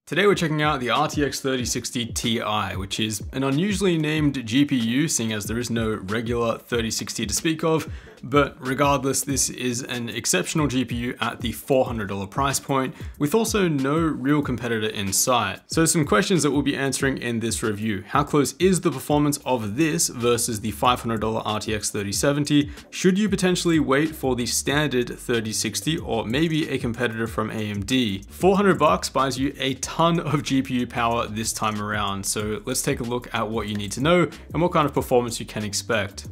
Today we're checking out the RTX 3060 Ti, which is an unusually named GPU, seeing as there is no regular 3060 to speak of, but regardless, this is an exceptional GPU at the $400 price point, with also no real competitor in sight. So some questions that we'll be answering in this review. How close is the performance of this versus the $500 RTX 3070? Should you potentially wait for the standard 3060 or maybe a competitor from AMD? $400 buys you a ton of GPU power this time around, so let's take a look at what you need to know and what kind of performance you can expect.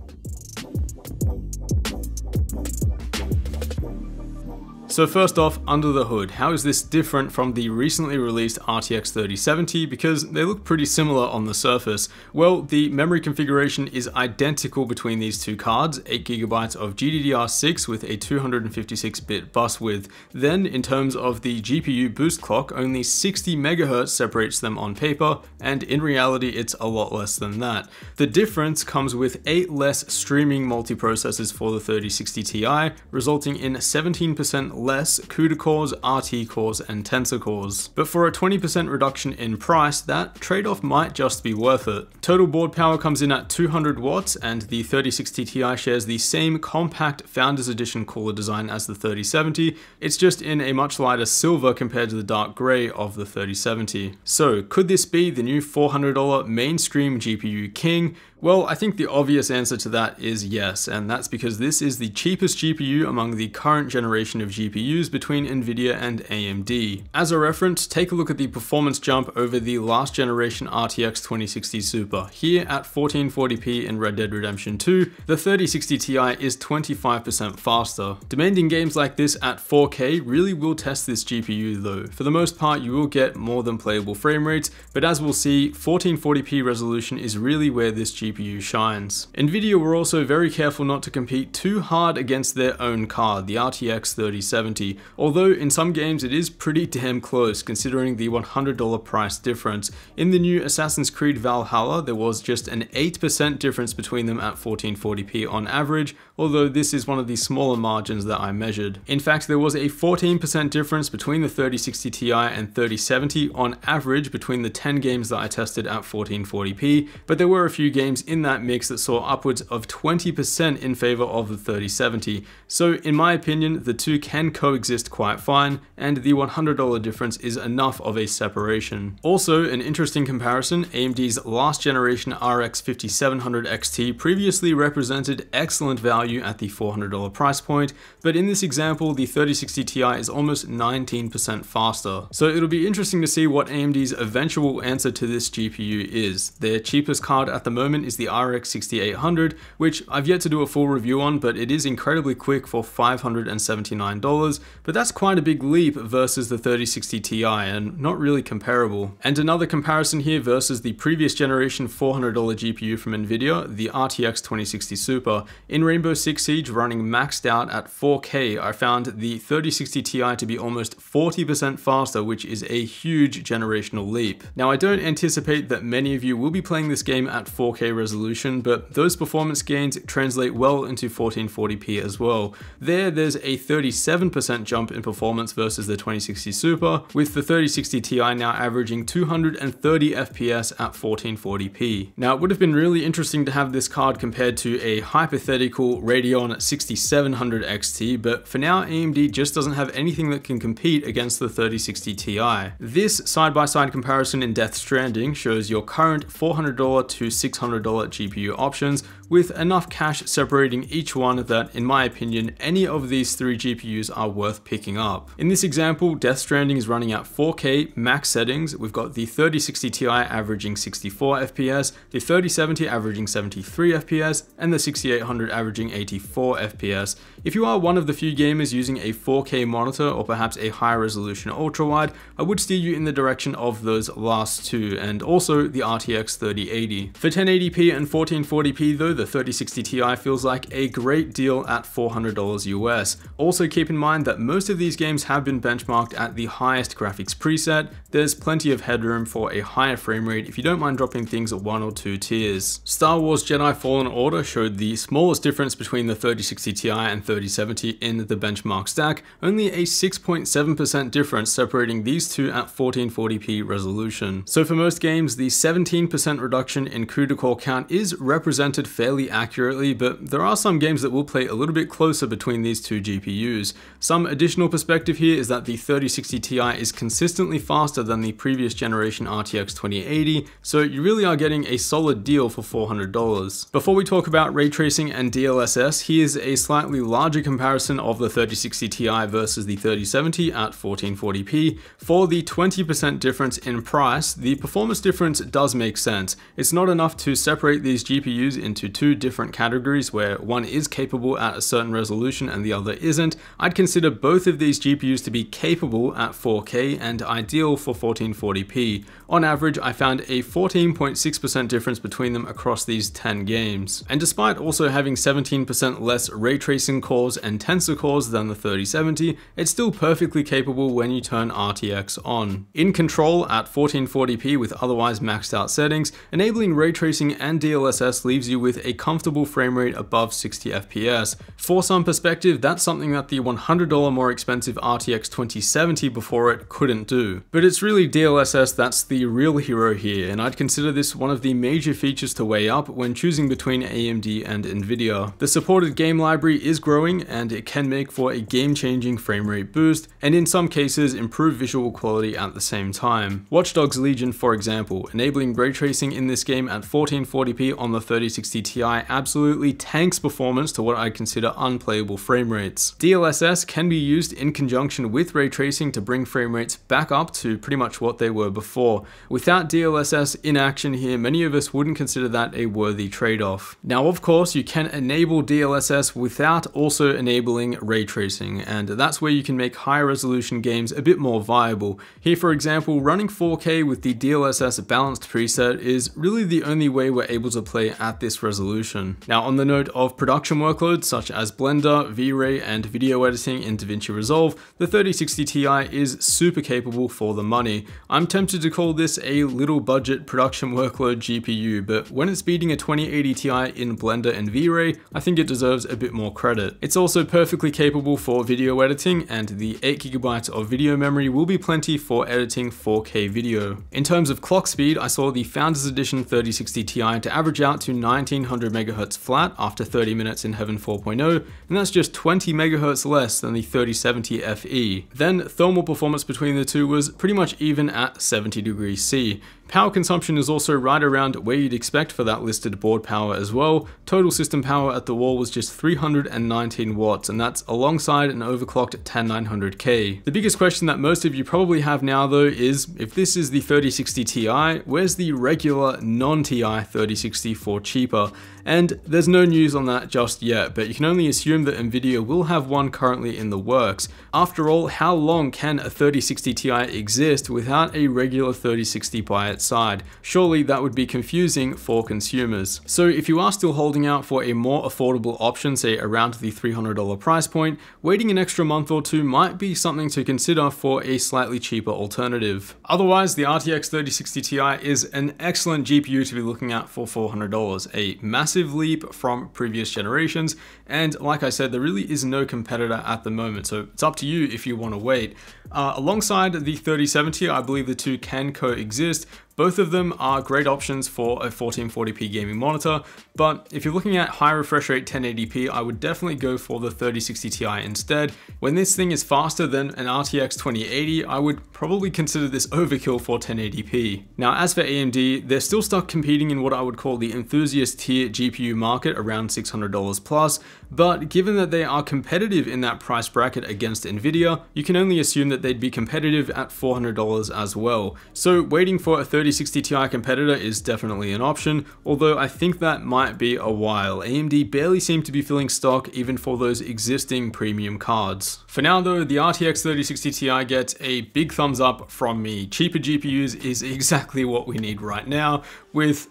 So first off, under the hood, how is this different from the recently released RTX 3070? Because they look pretty similar on the surface. Well, the memory configuration is identical between these two cards, 8GB of GDDR6 with a 256-bit bus width. Then, in terms of the GPU boost clock, only 60 MHz separates them on paper, and in reality it's a lot less than that. The difference comes with 8 less streaming multiprocessors for the 3060 Ti, resulting in 17% less CUDA cores, RT cores, and Tensor cores. But for a 20% reduction in price, that trade-off might just be worth it. Total board power comes in at 200 watts, and the 3060 Ti shares the same compact Founders Edition cooler design as the 3070. It's just in a much lighter silver compared to the dark gray of the 3070. So could this be the new $400 mainstream GPU king? Well, I think the obvious answer to that is yes, and that's because this is the cheapest GPU among the current generation of GPUs between Nvidia and AMD. As a reference, take a look at the performance jump over the last generation RTX 2060 Super. Here at 1440p in Red Dead Redemption 2, the 3060 Ti is 25% faster. Demanding games like this at 4K really will test this GPU though. For the most part, you will get more than playable frame rates, but as we'll see, 1440p resolution is really where this GPU shines. Nvidia were also very careful not to compete too hard against their own card, the RTX 3070, although in some games it is pretty damn close considering the $100 price difference. In the new Assassin's Creed Valhalla, there was just an 8% difference between them at 1440p on average, although this is one of the smaller margins that I measured. In fact, there was a 14% difference between the 3060 Ti and 3070 on average between the 10 games that I tested at 1440p, but there were a few games in that mix that saw upwards of 20% in favor of the 3070. So in my opinion, the two can coexist quite fine, and the $100 difference is enough of a separation. Also, an interesting comparison, AMD's last generation RX 5700 XT previously represented excellent value at the $400 price point, but in this example, the 3060 Ti is almost 19% faster. So it'll be interesting to see what AMD's eventual answer to this GPU is. Their cheapest card at the moment is the RX 6800, which I've yet to do a full review on, but it is incredibly quick for $579, but that's quite a big leap versus the 3060 Ti and not really comparable. And another comparison here versus the previous generation $400 GPU from Nvidia, the RTX 2060 Super. In Rainbow Six Siege running maxed out at 4K, I found the 3060 Ti to be almost 40% faster, which is a huge generational leap. Now, I don't anticipate that many of you will be playing this game at 4K resolution, but those performance gains translate well into 1440p as well. There's a 37% jump in performance versus the 2060 Super, with the 3060 Ti now averaging 230 FPS at 1440p. Now, it would have been really interesting to have this card compared to a hypothetical Radeon 6700 XT, but for now, AMD just doesn't have anything that can compete against the 3060 Ti. This side-by-side comparison in Death Stranding shows your current $400 to $600 GPU options, with enough cash separating each one that, in my opinion, any of these three GPUs are worth picking up. In this example, Death Stranding is running at 4K max settings. We've got the 3060 Ti averaging 64 FPS, the 3070 averaging 73 FPS, and the 6800 averaging 84 FPS. If you are one of the few gamers using a 4K monitor or perhaps a high resolution ultra-wide, I would steer you in the direction of those last two, and also the RTX 3080. For 1080p and 1440p though, the 3060 Ti feels like a great deal at $400 US. Also keep in mind that most of these games have been benchmarked at the highest graphics preset. There's plenty of headroom for a higher frame rate if you don't mind dropping things at 1 or 2 tiers. Star Wars Jedi Fallen Order showed the smallest difference between the 3060 Ti and 3070 in the benchmark stack, only a 6.7% difference separating these two at 1440p resolution. So for most games, the 17% reduction in CUDA core count is represented fairly accurately, but there are some games that will play a little bit closer between these two GPUs. Some additional perspective here is that the 3060 Ti is consistently faster than the previous generation RTX 2080, so you really are getting a solid deal for $400. Before we talk about ray tracing and DLSS, here's a slightly larger comparison of the 3060 Ti versus the 3070 at 1440p. For the 20% difference in price, the performance difference does make sense. It's not enough to separate these GPUs into two different categories where one is capable at a certain resolution and the other isn't. I'd consider both of these GPUs to be capable at 4K and ideal for 1440p. On average, I found a 14.6% difference between them across these 10 games. And despite also having 17% less ray tracing cores and tensor cores than the 3070, it's still perfectly capable when you turn RTX on. In Control at 1440p with otherwise maxed out settings, enabling ray tracing and DLSS leaves you with a comfortable frame rate above 60 FPS. For some perspective, that's something that the $100 more expensive RTX 2070 before it couldn't do. But it's really DLSS that's the real hero here, and I'd consider this one of the major features to weigh up when choosing between AMD and Nvidia. The supported game library is growing, and it can make for a game-changing frame rate boost, and in some cases improve visual quality at the same time. Watch Dogs Legion, for example, enabling ray tracing in this game at 1440p on the 3060 Ti absolutely tanks performance to what I consider unplayable frame rates. DLSS can be used in conjunction with ray tracing to bring frame rates back up to pretty much what they were before. Without DLSS in action here, many of us wouldn't consider that a worthy trade-off. Now, of course, you can enable DLSS without also enabling ray tracing, and that's where you can make higher resolution games a bit more viable. Here, for example, running 4K with the DLSS balanced preset is really the only way we're able to play at this resolution. Now, on the note of production workloads such as Blender, V-Ray, and video editing in DaVinci Resolve, the 3060 Ti is super capable for the money. I'm tempted to call this a little budget production workload GPU, but when it's beating a 2080 Ti in Blender and V-Ray, I think it deserves a bit more credit. It's also perfectly capable for video editing, and the 8GB of video memory will be plenty for editing 4K video. In terms of clock speed, I saw the Founders Edition 3060 Ti to average out to 1900 MHz flat after 30 minutes in Heaven 4.0, and that's just 20 MHz less than the 3070 Fe. Then thermal performance between the two was pretty much even at 70 degrees C. Power consumption is also right around where you'd expect for that listed board power as well. Total system power at the wall was just 319 watts, and that's alongside an overclocked 10900K. The biggest question that most of you probably have now though is, if this is the 3060 Ti, where's the regular non-Ti 3060 for cheaper? And there's no news on that just yet, but you can only assume that Nvidia will have one currently in the works. After all, how long can a 3060 Ti exist without a regular 3060 by its side? Surely that would be confusing for consumers. So if you are still holding out for a more affordable option, say around the $300 price point, waiting an extra month or two might be something to consider for a slightly cheaper alternative. Otherwise, the RTX 3060 Ti is an excellent GPU to be looking at for $400, a massive leap from previous generations, and like I said, there really is no competitor at the moment, so it's up to you if you want to wait. Alongside the 3070, I believe the two can coexist. Both of them are great options for a 1440p gaming monitor, but if you're looking at high refresh rate 1080p, I would definitely go for the 3060 Ti instead. When this thing is faster than an RTX 2080, I would probably consider this overkill for 1080p. Now, as for AMD, they're still stuck competing in what I would call the enthusiast tier GPU market around $600 plus, but given that they are competitive in that price bracket against Nvidia, you can only assume that they'd be competitive at $400 as well. So waiting for a 3060 Ti competitor is definitely an option, although I think that might be a while. AMD barely seem to be filling stock even for those existing premium cards. For now though, the RTX 3060 Ti gets a big thumbs up from me. Cheaper GPUs is exactly what we need right now, with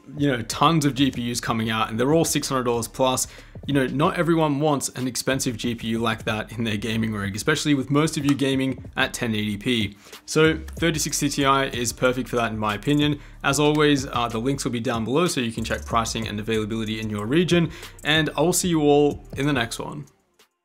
tons of GPUs coming out and they're all $600 plus. you know, not everyone wants an expensive GPU like that in their gaming rig, especially with most of you gaming at 1080p. So 3060 Ti is perfect for that in my opinion. As always, the links will be down below so you can check pricing and availability in your region, and I will see you all in the next one.